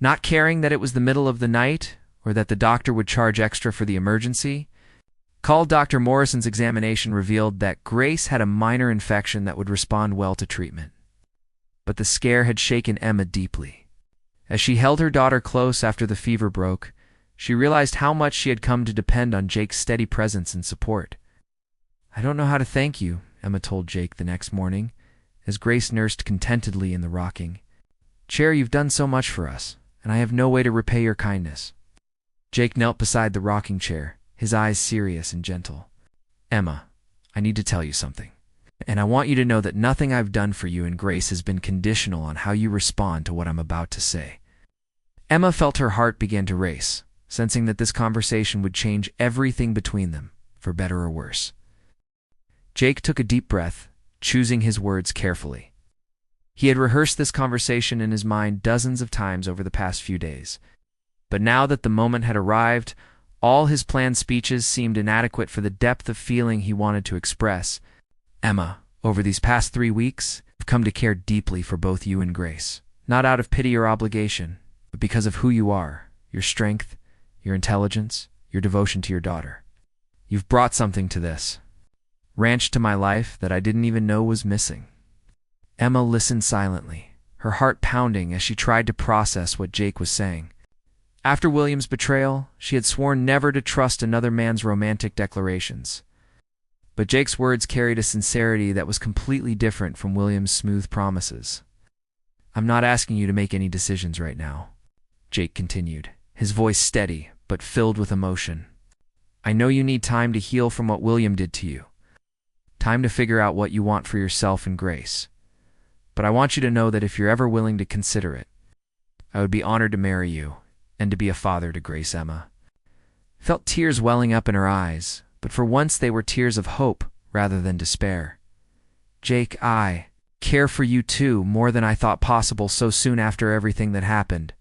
Not caring that it was the middle of the night or that the doctor would charge extra for the emergency, Dr. Morrison's examination revealed that Grace had a minor infection that would respond well to treatment. But the scare had shaken Emma deeply. As she held her daughter close after the fever broke, she realized how much she had come to depend on Jake's steady presence and support. "I don't know how to thank you," Emma told Jake the next morning, as Grace nursed contentedly in the rocking chair. "You've done so much for us, and I have no way to repay your kindness." Jake knelt beside the rocking chair, his eyes serious and gentle. "Emma, I need to tell you something, and I want you to know that nothing I've done for you and Grace has been conditional on how you respond to what I'm about to say." Emma felt her heart begin to race, sensing that this conversation would change everything between them, for better or worse. Jake took a deep breath, choosing his words carefully. He had rehearsed this conversation in his mind dozens of times over the past few days. But now that the moment had arrived, all his planned speeches seemed inadequate for the depth of feeling he wanted to express. "Emma, over these past 3 weeks, I've come to care deeply for both you and Grace, not out of pity or obligation, but because of who you are, your strength, your intelligence, your devotion to your daughter. You've brought something to this ranch to my life that I didn't even know was missing." Emma listened silently, her heart pounding as she tried to process what Jake was saying. After William's betrayal, she had sworn never to trust another man's romantic declarations. But Jake's words carried a sincerity that was completely different from William's smooth promises. "I'm not asking you to make any decisions right now," Jake continued, his voice steady but filled with emotion. "I know you need time to heal from what William did to you. Time to figure out what you want for yourself and Grace. But I want you to know that if you're ever willing to consider it, I would be honored to marry you and to be a father to Grace." Emma felt tears welling up in her eyes, but for once they were tears of hope rather than despair. "Jake, I care for you too, more than I thought possible so soon after everything that happened.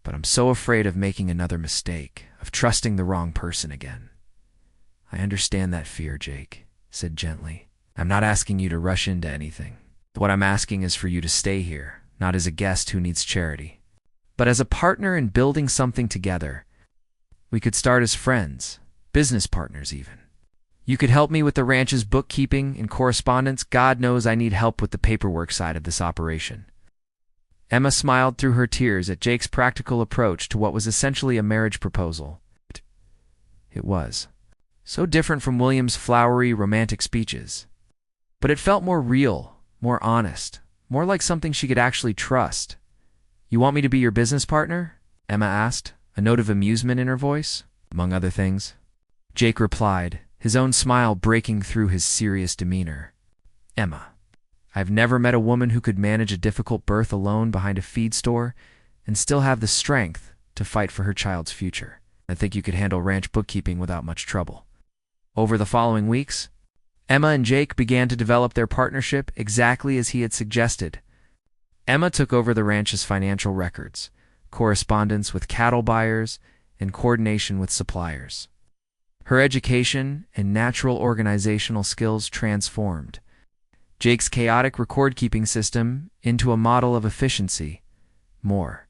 But I'm so afraid of making another mistake, of trusting the wrong person again." "I understand that fear," Jake said gently. "I'm not asking you to rush into anything. What I'm asking is for you to stay here, not as a guest who needs charity, but as a partner in building something together. We could start as friends, business partners even. You could help me with the ranch's bookkeeping and correspondence. God knows I need help with the paperwork side of this operation." Emma smiled through her tears at Jake's practical approach to what was essentially a marriage proposal. It was so different from William's flowery, romantic speeches. But it felt more real, more honest, more like something she could actually trust. "You want me to be your business partner?" Emma asked, a note of amusement in her voice, among other things. Jake replied, his own smile breaking through his serious demeanor. "Emma, I've never met a woman who could manage a difficult birth alone behind a feed store and still have the strength to fight for her child's future. I think you could handle ranch bookkeeping without much trouble." Over the following weeks, Emma and Jake began to develop their partnership exactly as he had suggested. Emma took over the ranch's financial records, correspondence with cattle buyers, and coordination with suppliers. Her education and natural organizational skills transformed Jake's chaotic record-keeping system into a model of efficiency. More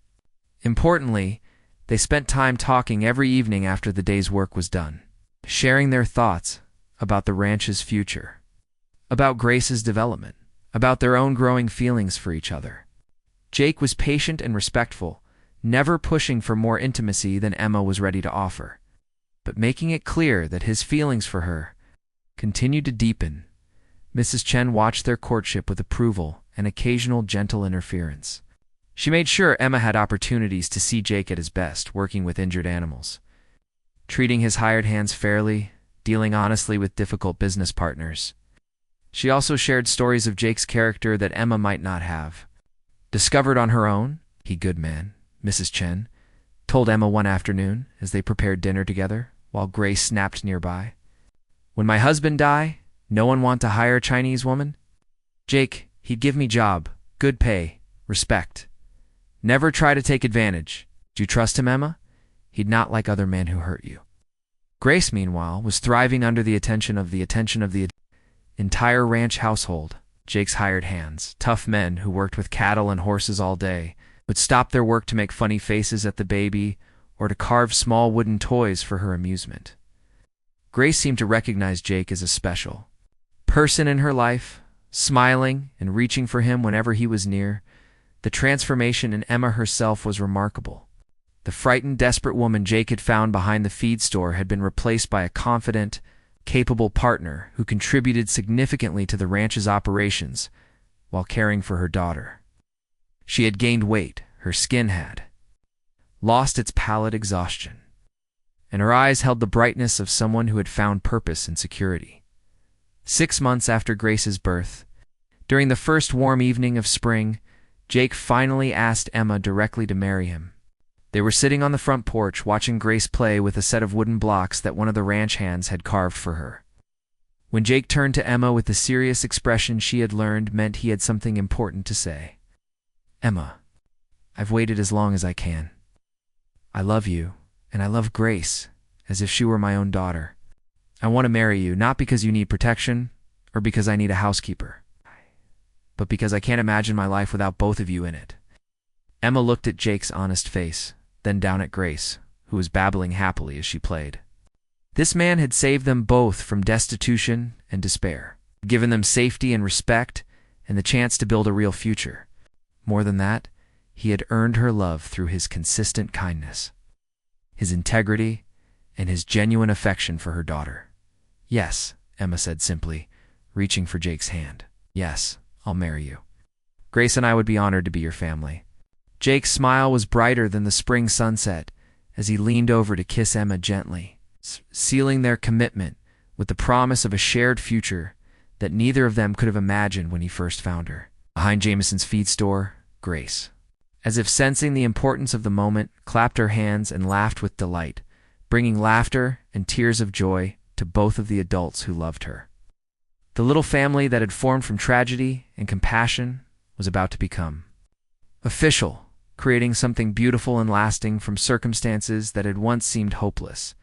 importantly, they spent time talking every evening after the day's work was done, sharing their thoughts about the ranch's future, about Grace's development, about their own growing feelings for each other. Jake was patient and respectful, never pushing for more intimacy than Emma was ready to offer, but making it clear that his feelings for her continued to deepen. Mrs. Chen watched their courtship with approval and occasional gentle interference. She made sure Emma had opportunities to see Jake at his best, working with injured animals, treating his hired hands fairly, dealing honestly with difficult business partners. She also shared stories of Jake's character that Emma might not have discovered on her own. "He good man," Mrs. Chen told Emma one afternoon as they prepared dinner together, while Grace snapped nearby. "When my husband die, no one want to hire a Chinese woman? Jake, he'd give me job, good pay, respect. Never try to take advantage. Do you trust him, Emma? He'd not like other men who hurt you." Grace, meanwhile, was thriving under the attention of the entire ranch household. Jake's hired hands, tough men who worked with cattle and horses all day, would stop their work to make funny faces at the baby or to carve small wooden toys for her amusement. Grace seemed to recognize Jake as a special person in her life, smiling and reaching for him whenever he was near. The transformation in Emma herself was remarkable. The frightened, desperate woman Jake had found behind the feed store had been replaced by a confident, capable partner who contributed significantly to the ranch's operations while caring for her daughter. She had gained weight, her skin had lost its pallid exhaustion, and her eyes held the brightness of someone who had found purpose and security. 6 months after Grace's birth, during the first warm evening of spring, Jake finally asked Emma directly to marry him. They were sitting on the front porch watching Grace play with a set of wooden blocks that one of the ranch hands had carved for her. When Jake turned to Emma with the serious expression she had learned meant he had something important to say. "Emma, I've waited as long as I can. I love you, and I love Grace, as if she were my own daughter. I want to marry you, not because you need protection, or because I need a housekeeper, but because I can't imagine my life without both of you in it." Emma looked at Jake's honest face, then down at Grace, who was babbling happily as she played. This man had saved them both from destitution and despair, given them safety and respect, and the chance to build a real future. More than that, he had earned her love through his consistent kindness, his integrity, and his genuine affection for her daughter. "Yes," Emma said simply, reaching for Jake's hand. "Yes, I'll marry you. Grace and I would be honored to be your family." Jake's smile was brighter than the spring sunset as he leaned over to kiss Emma gently, sealing their commitment with the promise of a shared future that neither of them could have imagined when he first found her. Behind Jameson's feed store, Grace, as if sensing the importance of the moment, clapped her hands and laughed with delight, bringing laughter and tears of joy to both of the adults who loved her. The little family that had formed from tragedy and compassion was about to become official, creating something beautiful and lasting from circumstances that had once seemed hopeless.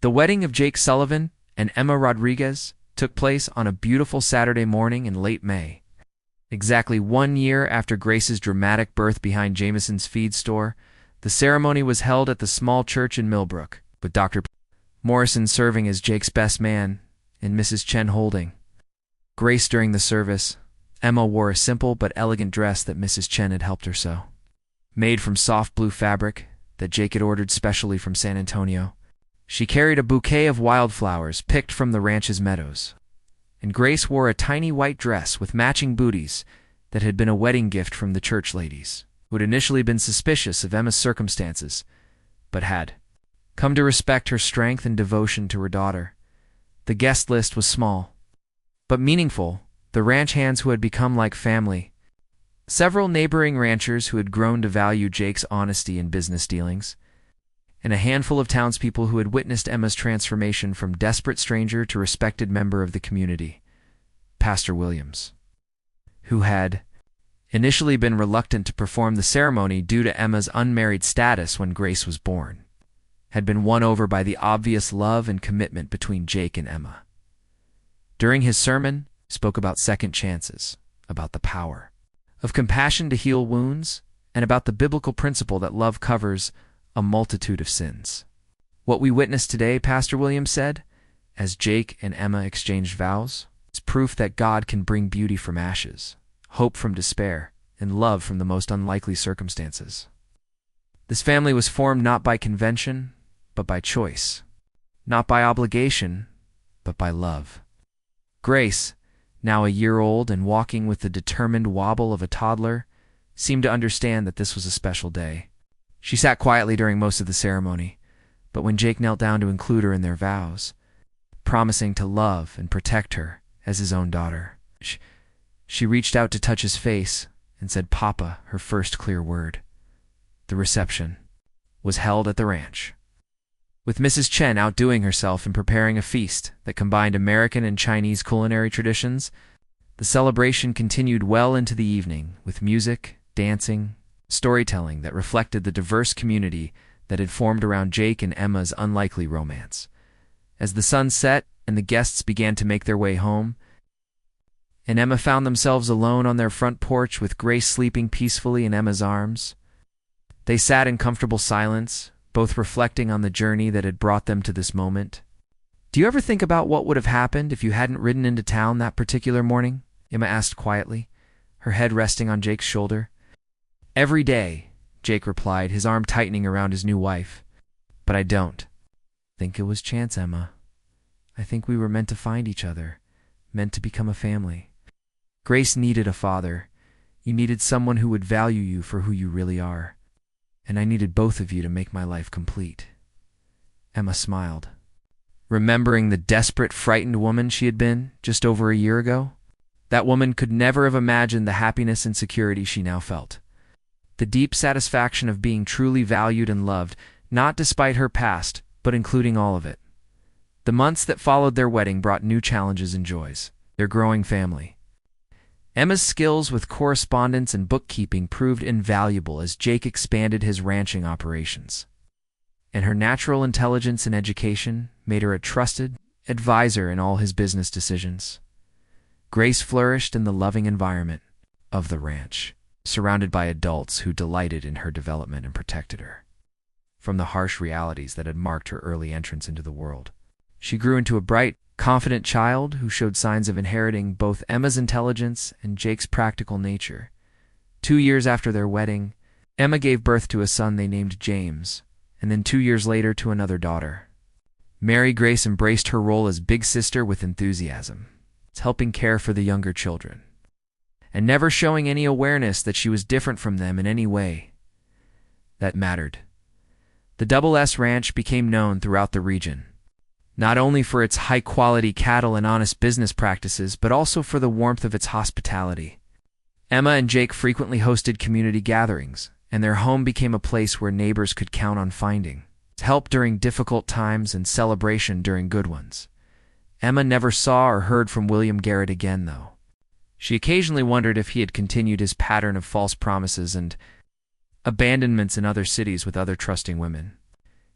The wedding of Jake Sullivan and Emma Rodriguez took place on a beautiful Saturday morning in late May. Exactly 1 year after Grace's dramatic birth behind Jameson's feed store, the ceremony was held at the small church in Millbrook, with Dr. Morrison serving as Jake's best man and Mrs. Chen holding Grace during the service. Emma wore a simple but elegant dress that Mrs. Chen had helped her sew, made from soft blue fabric that Jake had ordered specially from San Antonio. She carried a bouquet of wildflowers picked from the ranch's meadows, and Grace wore a tiny white dress with matching booties that had been a wedding gift from the church ladies, who had initially been suspicious of Emma's circumstances, but had come to respect her strength and devotion to her daughter. The guest list was small, but meaningful. The ranch hands who had become like family, several neighboring ranchers who had grown to value Jake's honesty in business dealings, and a handful of townspeople who had witnessed Emma's transformation from desperate stranger to respected member of the community. Pastor Williams, who had initially been reluctant to perform the ceremony due to Emma's unmarried status when Grace was born, had been won over by the obvious love and commitment between Jake and Emma. During his sermon, he spoke about second chances, about the power of compassion to heal wounds, and about the biblical principle that love covers a multitude of sins. "What we witness today," Pastor Williams said, as Jake and Emma exchanged vows, is proof that God can bring beauty from ashes, hope from despair, and love from the most unlikely circumstances. This family was formed not by convention, but by choice, not by obligation, but by love. Grace, now a year old and walking with the determined wobble of a toddler, seemed to understand that this was a special day. She sat quietly during most of the ceremony, but when Jake knelt down to include her in their vows, promising to love and protect her as his own daughter, she reached out to touch his face and said "Papa," her first clear word. The reception was held at the ranch, with Mrs. Chen outdoing herself in preparing a feast that combined American and Chinese culinary traditions. The celebration continued well into the evening, with music, dancing, storytelling that reflected the diverse community that had formed around Jake and Emma's unlikely romance. As the sun set and the guests began to make their way home, and Emma found themselves alone on their front porch with Grace sleeping peacefully in Emma's arms, they sat in comfortable silence, both reflecting on the journey that had brought them to this moment. "Do you ever think about what would have happened if you hadn't ridden into town that particular morning?" Emma asked quietly, her head resting on Jake's shoulder. "Every day," Jake replied, his arm tightening around his new wife. "But I don't think it was chance, Emma. I think we were meant to find each other, meant to become a family. Grace needed a father. You needed someone who would value you for who you really are. And I needed both of you to make my life complete." Emma smiled, remembering the desperate, frightened woman she had been just over a year ago. That woman could never have imagined the happiness and security she now felt. The deep satisfaction of being truly valued and loved, not despite her past, but including all of it. The months that followed their wedding brought new challenges and joys. Their growing family. Emma's skills with correspondence and bookkeeping proved invaluable as Jake expanded his ranching operations. And her natural intelligence and education made her a trusted advisor in all his business decisions. Grace flourished in the loving environment of the ranch, surrounded by adults who delighted in her development and protected her from the harsh realities that had marked her early entrance into the world. She grew into a bright, confident child who showed signs of inheriting both Emma's intelligence and Jake's practical nature. 2 years after their wedding, Emma gave birth to a son they named James, and then 2 years later to another daughter. Mary Grace embraced her role as big sister with enthusiasm, helping care for the younger children, and never showing any awareness that she was different from them in any way that mattered. The S Ranch became known throughout the region, not only for its high-quality cattle and honest business practices, but also for the warmth of its hospitality. Emma and Jake frequently hosted community gatherings, and their home became a place where neighbors could count on finding help during difficult times and celebration during good ones. Emma never saw or heard from William Garrett again, though. She occasionally wondered if he had continued his pattern of false promises and abandonments in other cities with other trusting women.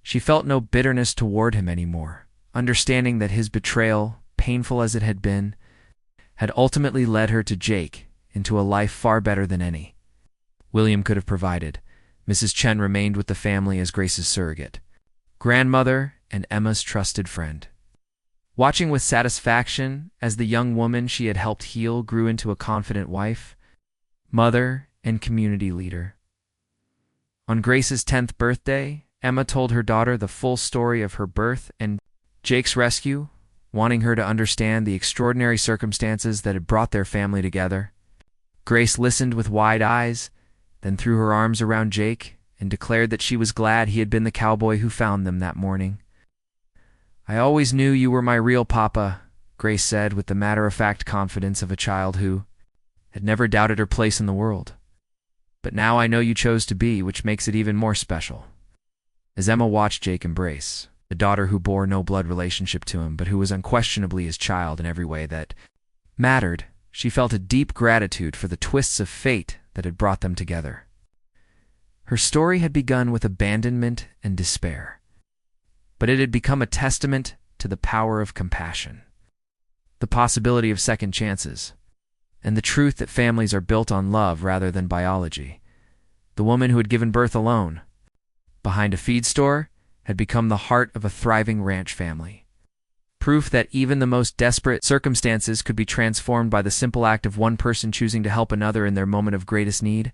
She felt no bitterness toward him anymore, understanding that his betrayal, painful as it had been, had ultimately led her to Jake into a life far better than any William could have provided. Mrs. Chen remained with the family as Grace's surrogate, grandmother, and Emma's trusted friend, watching with satisfaction as the young woman she had helped heal grew into a confident wife, mother, and community leader. On Grace's 10th birthday, Emma told her daughter the full story of her birth and Jake's rescue, wanting her to understand the extraordinary circumstances that had brought their family together. Grace listened with wide eyes, then threw her arms around Jake and declared that she was glad he had been the cowboy who found them that morning. "I always knew you were my real papa," Grace said with the matter-of-fact confidence of a child who had never doubted her place in the world. "But now I know you chose to be, which makes it even more special." As Emma watched Jake embrace the daughter who bore no blood relationship to him, but who was unquestionably his child in every way that mattered, she felt a deep gratitude for the twists of fate that had brought them together. Her story had begun with abandonment and despair, but it had become a testament to the power of compassion, the possibility of second chances, and the truth that families are built on love rather than biology. The woman who had given birth alone, behind a feed store, had become the heart of a thriving ranch family. Proof that even the most desperate circumstances could be transformed by the simple act of one person choosing to help another in their moment of greatest need.